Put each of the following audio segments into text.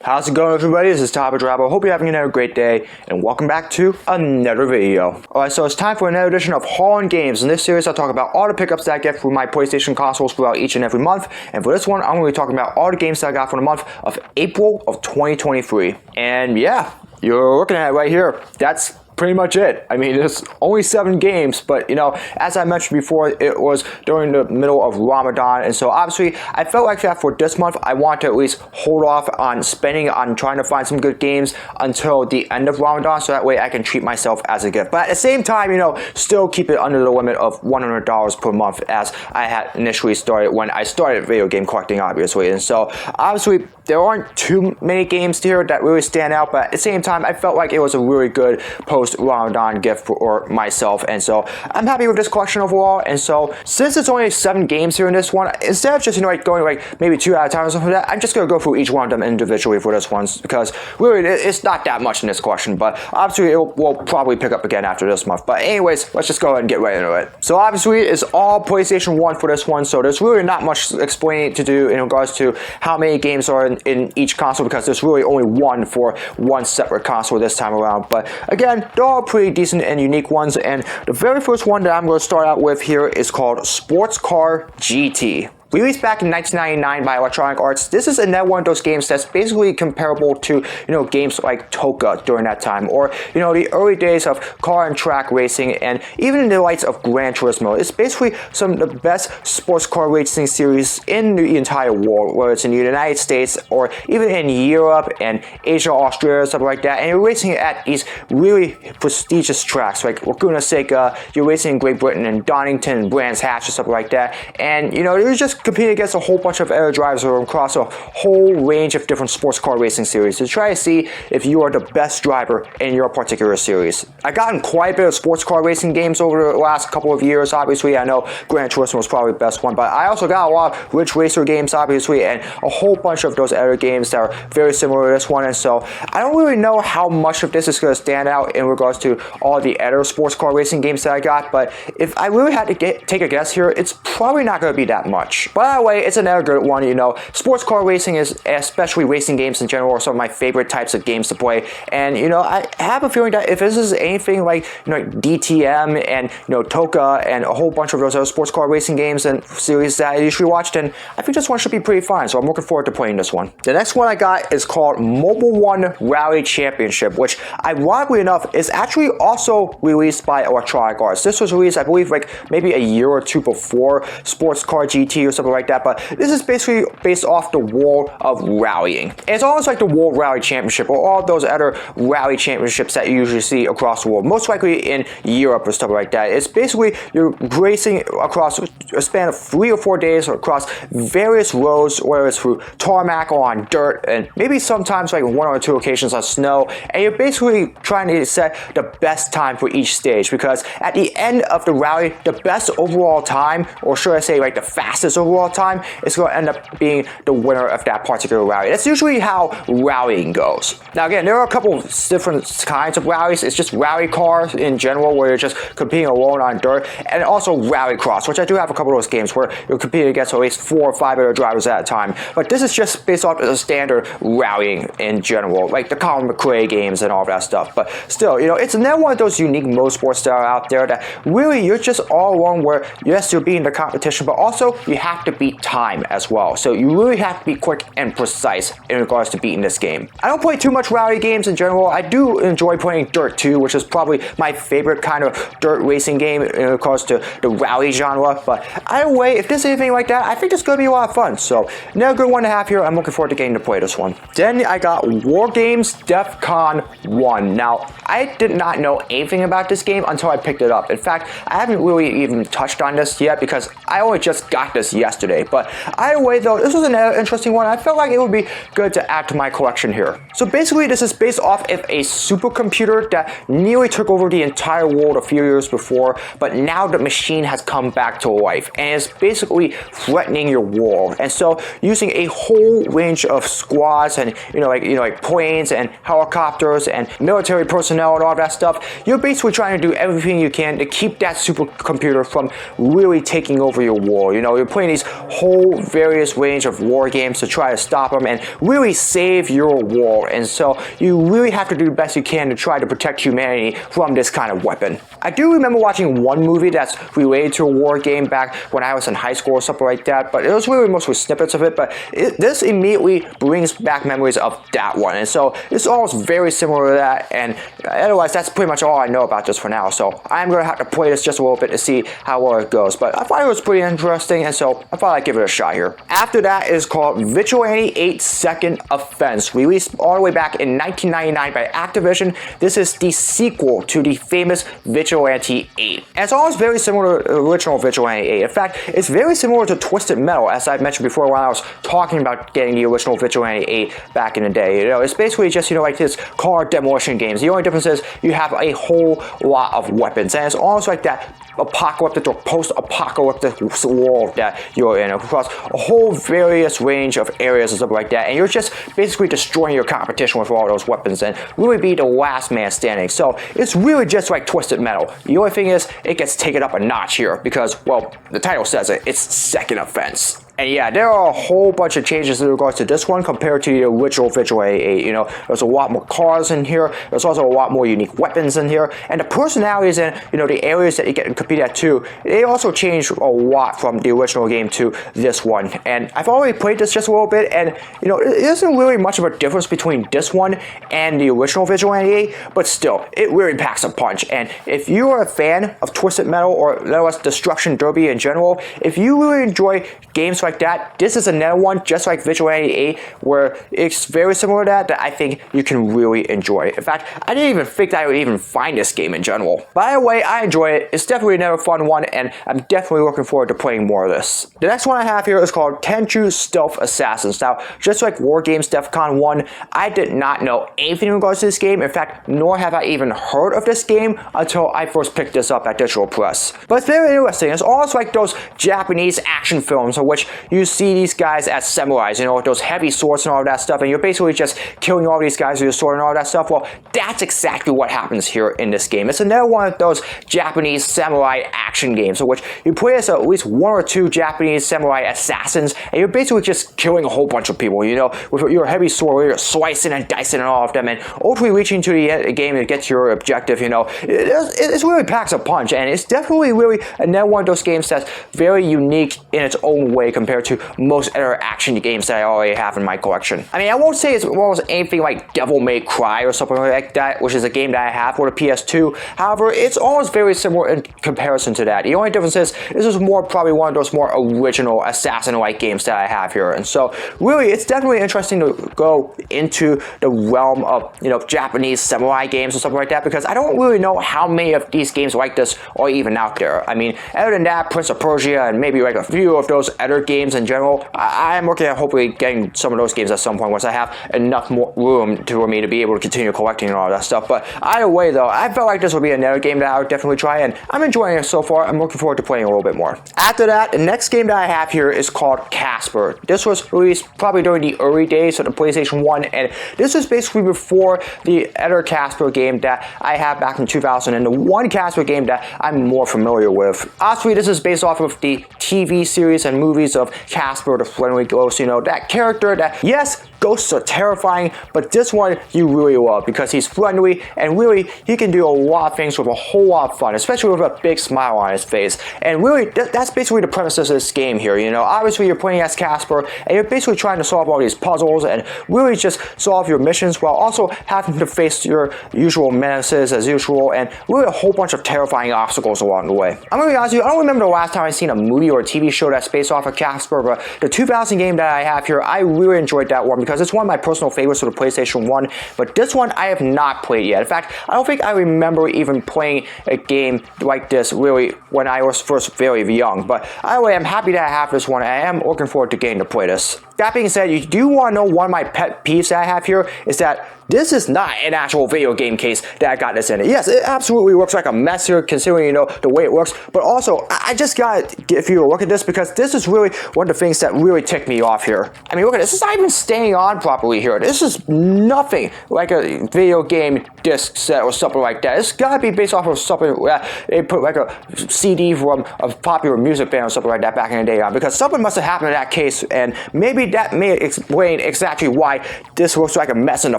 How's it going, everybody? This is Drabo. Hope you're having another great day, and welcome back to another video. Alright, so it's time for another edition of Haulin Games. In this series, I'll talk about all the pickups that I get for my PlayStation consoles throughout each and every month. And for this one, I'm going to be talking about all the games that I got for the month of April of 2023. And yeah, you're looking at it right here. That's pretty much it. I mean, there's only 7 games, but you know, as I mentioned before, it was during the middle of Ramadan, and so obviously I felt like that for this month I want to at least hold off on spending on trying to find some good games until the end of Ramadan, so that way I can treat myself as a gift. But at the same time, you know, still keep it under the limit of $100 per month as I had initially started when I started video game collecting, obviously. And so obviously there aren't too many games here that really stand out, but at the same time I felt like it was a really good post-Ramadan gift for myself, and so I'm happy with this collection overall. And so since it's only 7 games here in this one, instead of just, you know, like going like maybe 2 at a time or something like that, I'm just gonna go through each one of them individually for this one, because really it's not that much in this collection, but obviously we'll probably pick up again after this month. But anyways, let's just go ahead and get right into it. So obviously it's all PlayStation 1 for this one, so there's really not much explaining to do in regards to how many games are in each console, because there's really only one for one separate console this time around. But again, they're all pretty decent and unique ones, and the very first one that I'm going to start out with here is called Sports Car GT. Released back in 1999 by Electronic Arts, this is another one of those games that's basically comparable to, you know, games like Toka during that time, or, you know, the early days of car and track racing, and even in the lights of Gran Turismo. It's basically some of the best sports car racing series in the entire world, whether it's in the United States or even in Europe and Asia, Australia, something like that. And you're racing at these really prestigious tracks like Laguna Seca. You're racing in Great Britain and Donington and Brands Hatch or something like that. And, you know, you're just competing against a whole bunch of other drivers from across a whole range of different sports car racing series to try to see if you are the best driver in your particular series. I've gotten quite a bit of sports car racing games over the last couple of years. Obviously, I know Gran Turismo was probably the best one, but I also got a lot of Ridge Racer games, obviously, and a whole bunch of those other games that are very similar to this one. And so I don't really know how much of this is going to stand out in regards to all the other sports car racing games that I got, but if I really had to take a guess here, it's probably not going to be that much. By the way, it's another good one. You know, sports car racing is, especially racing games in general, are some of my favorite types of games to play. And, you know, I have a feeling that if this is anything like, you know, DTM and, you know, Toka and a whole bunch of those other sports car racing games and series that I usually watch, then I think this one should be pretty fun. So I'm looking forward to playing this one. The next one I got is called Mobile One Rally Championship, which, ironically enough, is actually also released by Electronic Arts. This was released, I believe, like maybe a year or two before Sports Car GT or something like that, but this is basically based off the world of rallying. And it's almost like the World Rally Championship or all those other rally championships that you usually see across the world, most likely in Europe or stuff like that. It's basically you're racing across a span of 3 or 4 days or across various roads, whether it's through tarmac or on dirt, and maybe sometimes like 1 or 2 occasions on snow, and you're basically trying to set the best time for each stage, because at the end of the rally, the best overall time, or should I say like the fastest overall time, is going to end up being the winner of that particular rally. That's usually how rallying goes. Now again, there are a couple of different kinds of rallies. It's just rally cars in general, where you're just competing alone on dirt, and also rallycross, which I do have a couple of those games where you're competing against at least 4 or 5 other drivers at a time. But this is just based off the standard rallying in general, like the Colin McRae games and all that stuff. But still, you know, it's another one of those unique motorsports that are out there that really you're just all alone, where yes, you're beating the competition, but also you have to beat time as well. So you really have to be quick and precise in regards to beating this game. I don't play too much rally games in general. I do enjoy playing Dirt 2, which is probably my favorite kind of dirt racing game in regards to the rally genre. But either way, if there's anything like that, I think it's going to be a lot of fun. So another good one to have here. I'm looking forward to getting to play this one. Then I got War Games DEFCON 1. Now, I did not know anything about this game until I picked it up. In fact, I haven't really even touched on this yet because I only just got this yesterday. But either way though, this was an interesting one. I felt like it would be good to add to my collection here. So basically this is based off of a supercomputer that nearly took over the entire world a few years before, but now the machine has come back to life and is basically threatening your world. And so using a whole range of squads and like planes and helicopters and military personnel and all that stuff, you're basically trying to do everything you can to keep that supercomputer from really taking over your world. You know, you're putting these these whole various range of war games to try to stop them and really save your world. And so you really have to do the best you can to try to protect humanity from this kind of weapon. I do remember watching one movie that's related to a war game back when I was in high school or something like that, but it was really mostly snippets of it, but this immediately brings back memories of that one. And so it's almost very similar to that, and otherwise that's pretty much all I know about this for now. So I'm going to have to play this just a little bit to see how well it goes, but I thought it was pretty interesting, and so I thought I'd give it a shot here. After that is called Vigilante 8 Second Offense, released all the way back in 1999 by Activision. This is the sequel to the famous Vigilante 8. And it's almost very similar to the original Vigilante 8. In fact, it's very similar to Twisted Metal, as I've mentioned before when I was talking about getting the original Vigilante 8 back in the day. You know, it's basically just, like this car demolition games. The only difference is you have a whole lot of weapons, and it's almost like that apocalyptic or post-apocalyptic world that you're in across a whole various range of areas and stuff like that, and you're just basically destroying your competition with all those weapons and really be the last man standing. So it's really just like Twisted Metal. The only thing is it gets taken up a notch here because, well, the title says it, it's Second Offense. And yeah, there are a whole bunch of changes in regards to this one compared to the original Vigilante 8. There's a lot more cars in here. There's also a lot more unique weapons in here. And the personalities and, the areas that you get to compete at too, they also changed a lot from the original game to this one. And I've already played this just a little bit, and, it isn't really much of a difference between this one and the original Vigilante 8, but still, it really packs a punch. And if you are a fan of Twisted Metal or Destruction Derby in general, if you really enjoy games like that, this is another one just like Vigilante 8 where it's very similar to that I think you can really enjoy. In fact, I didn't even think that I would even find this game in general. By the way, I enjoy it. It's definitely another fun one, and I'm definitely looking forward to playing more of this. The next one I have here is called Tenchu Stealth Assassins. Now, just like War Games DEF CON 1, I did not know anything in regards to this game. In fact, nor have I even heard of this game until I first picked this up at Digital Press. But it's very interesting. It's almost like those Japanese action films in which you see these guys as samurais, with those heavy swords and all that stuff, and you're basically just killing all these guys with your sword and all that stuff. Well, that's exactly what happens here in this game. It's another one of those Japanese samurai action games in which you play as at least one or two Japanese samurai assassins, and you're basically just killing a whole bunch of people, with your heavy sword where you're slicing and dicing and all of them, and ultimately reaching to the game to get to your objective. It really packs a punch, and it's definitely really another one of those games that's very unique in its own way compared to most other action games that I already have in my collection. I mean, I won't say it's almost anything like Devil May Cry or something like that, which is a game that I have for the PS2. However, it's almost very similar in comparison to that. The only difference is this is probably one of those more original assassin-like games that I have here. And so, really, it's definitely interesting to go into the realm of, Japanese samurai games or something like that, because I don't really know how many of these games like this are even out there. I mean, other than that, Prince of Persia and maybe like a few of those other games in general, I'm looking at hopefully getting some of those games at some point once I have enough more room for me to be able to continue collecting and all that stuff. But either way, though, I felt like this would be another game that I would definitely try, and I'm enjoying it so far. I'm looking forward to playing a little bit more. After that, the next game that I have here is called Casper. This was released probably during the early days of the PlayStation 1, and this is basically before the other Casper game that I had back in 2000, and the one Casper game that I'm more familiar with. Obviously, this is based off of the TV series and movies of Casper the Friendly Ghost, that character that, yes, ghosts are terrifying, but this one you really love because he's friendly and really he can do a lot of things with a whole lot of fun, especially with a big smile on his face. And really, that's basically the premise of this game here. Obviously you're playing as Casper and you're basically trying to solve all these puzzles and really just solve your missions while also having to face your usual menaces as usual and really a whole bunch of terrifying obstacles along the way. I'm gonna be honest with you, I don't remember the last time I've seen a movie or a TV show that's based off of Casper, but the 2000 game that I have here, I really enjoyed that one because it's one of my personal favorites for the PlayStation 1, but this one I have not played yet. In fact, I don't think I remember even playing a game like this really when I was first very young, but either way, I'm happy that I have this one and I am looking forward to getting to play this. That being said, you do want to know one of my pet peeves that I have here is that this is not an actual video game case that I got this in. Yes, it absolutely looks like a mess here considering, you know, the way it works, but also I just gotta give you a look at this because this is really one of the things that really ticked me off here. I mean, look at this. This is not even staying on properly here. This is nothing like a video game disc set or something like that. It's gotta be based off of something that they put like a CD from a popular music band or something like that back in the day on, because something must have happened in that case, and maybe that may explain exactly why this looks like a mess in the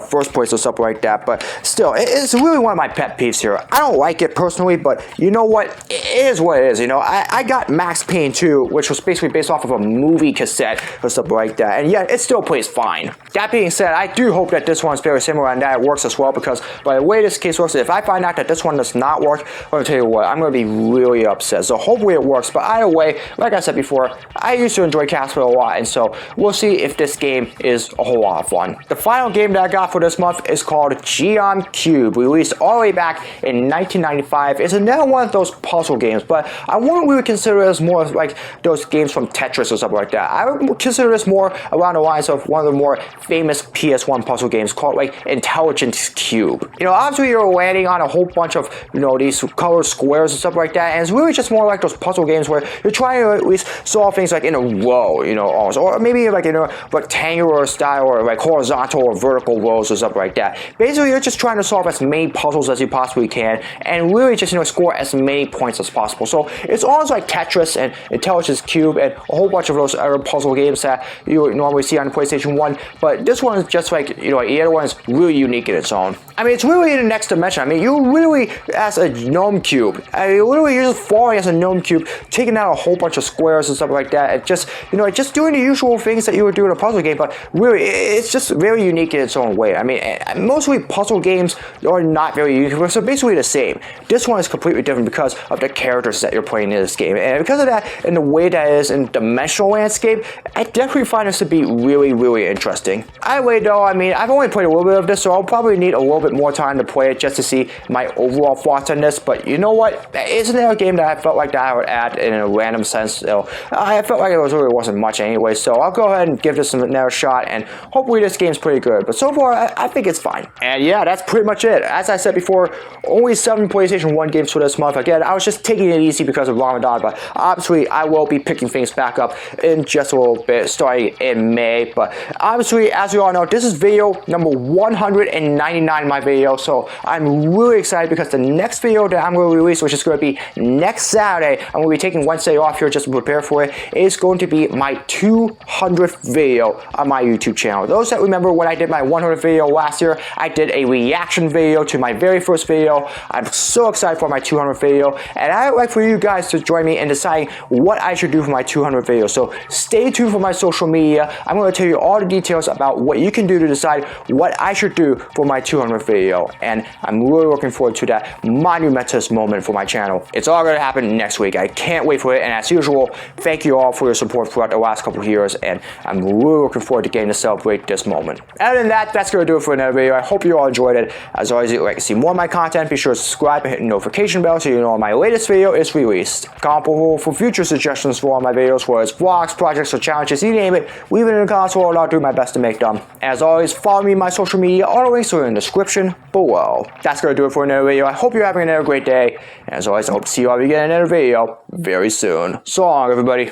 first place or something like that. But still, it's really one of my pet peeves here. I don't like it personally, but you know what? It is what it is. You know, I got Max Payne 2, which was basically based off of a movie cassette or something like that, and yet it still plays fine. That being said, I do hope that this one's very similar and that it works as well, because by the way this case works, if I find out that this one does not work, I'm gonna tell you what, I'm gonna be really upset. So hopefully it works, but either way, like I said before, I used to enjoy Casper a lot, and so we'll see if this game is a whole lot of fun. The final game that I got for this month is called Geom Cube, released all the way back in 1995. It's another one of those puzzle games, but I wouldn't really consider it as more like those games from Tetris or something like that. I would consider this more around the lines of one of the more famous PS1 puzzle games called like Intelligence Cube. You know, obviously you're landing on a whole bunch of, you know, these colored squares and stuff like that, and it's really just more like those puzzle games where you're trying to at least solve things like in a row, you know, almost, or maybe like in a rectangular style or like horizontal or vertical rows or something like that. Basically, you're just trying to solve as many puzzles as you possibly can and really just, you know, score as many points as possible. So it's almost like Tetris and Intelligence Cube and a whole bunch of those other puzzle games that you would normally see on the PlayStation 1, but this one is just like, you know, the other one is really unique in its own. I mean, it's really in the next dimension. I mean, you really, as a gnome cube, literally you're just falling as a gnome cube, taking out a whole bunch of squares and stuff like that, and just, you know, just doing the usual things that you would do in a puzzle game, but really, it's just very unique in its own way. I mean, mostly puzzle games are not very unique, so basically the same. This one is completely different because of the characters that you're playing in this game, and because of that, and the way that it is in dimensional landscape, I definitely find this to be really, really interesting. Either though, I mean, I've only played a little bit of this, so I'll probably need a little bit more time to play it just to see my overall thoughts on this, but you know what? It's another game that I felt like that I would add in a random sense. So I felt like it really wasn't much anyway, so I'll go ahead and give this another shot, and hopefully this game's pretty good. But so far, I think it's fine. And yeah, that's pretty much it. As I said before, only 7 PlayStation 1 games for this month. Again, I was just taking it easy because of Ramadan, but obviously I will be picking things back up in just a little bit, starting in May. But obviously, as you all know, this is video number 199 of my video, so I'm really excited because the next video that I'm going to release, which is going to be next Saturday, I'm going to be taking Wednesday off here just to prepare for it, is going to be my 200th video on my YouTube channel. Those that remember when I did my 100th video last year, I did a reaction video to my very first video. I'm so excited for my 200th video, and I would like for you guys to join me in deciding what I should do for my 200th video. So stay tuned for my social media. I'm going to tell you all the details about what you can do to decide what I should do for my 200th video, and I'm really looking forward to that monumentous moment for my channel. It's all going to happen next week. I can't wait for it, and as usual, thank you all for your support throughout the last couple of years, and I'm really looking forward to getting to celebrate this moment. Other than that, that's going to do it for another video. I hope you all enjoyed it. As always, if you'd like to see more of my content, be sure to subscribe and hit the notification bell so you know when my latest video is released. Comment below for future suggestions for all my videos, whether it's vlogs, projects, or challenges, you name it, leave it in the comments below and I'll do my best to make them. As always, follow me on my social media. All the links are in the description below. That's going to do it for another video. I hope you're having another great day. And as always, I hope to see you all again in another video very soon. So long, everybody.